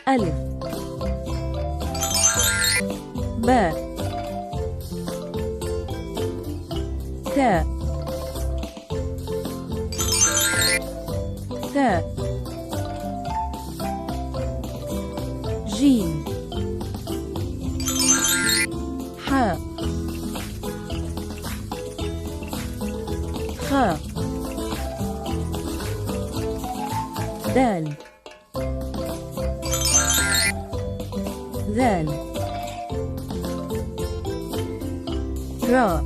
ألف باء تاء ثاء جيم حاء خاء دال ذال راء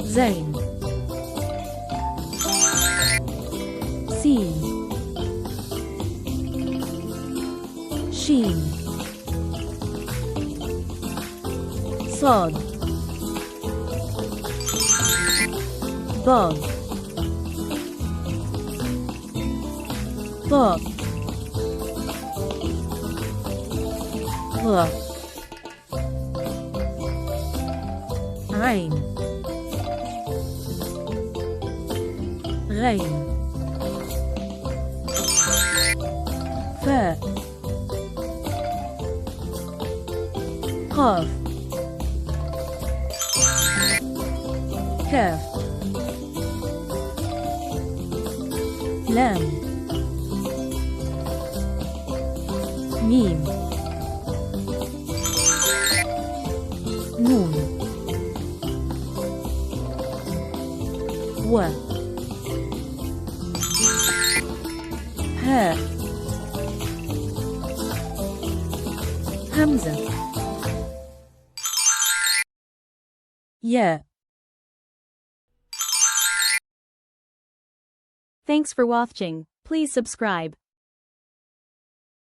زين سين شين صاد ضاد ضاء ظاء عين غين فاء قاف كاف لام ميم نون و هاء همزة ياء. Thanks for watching. Please subscribe.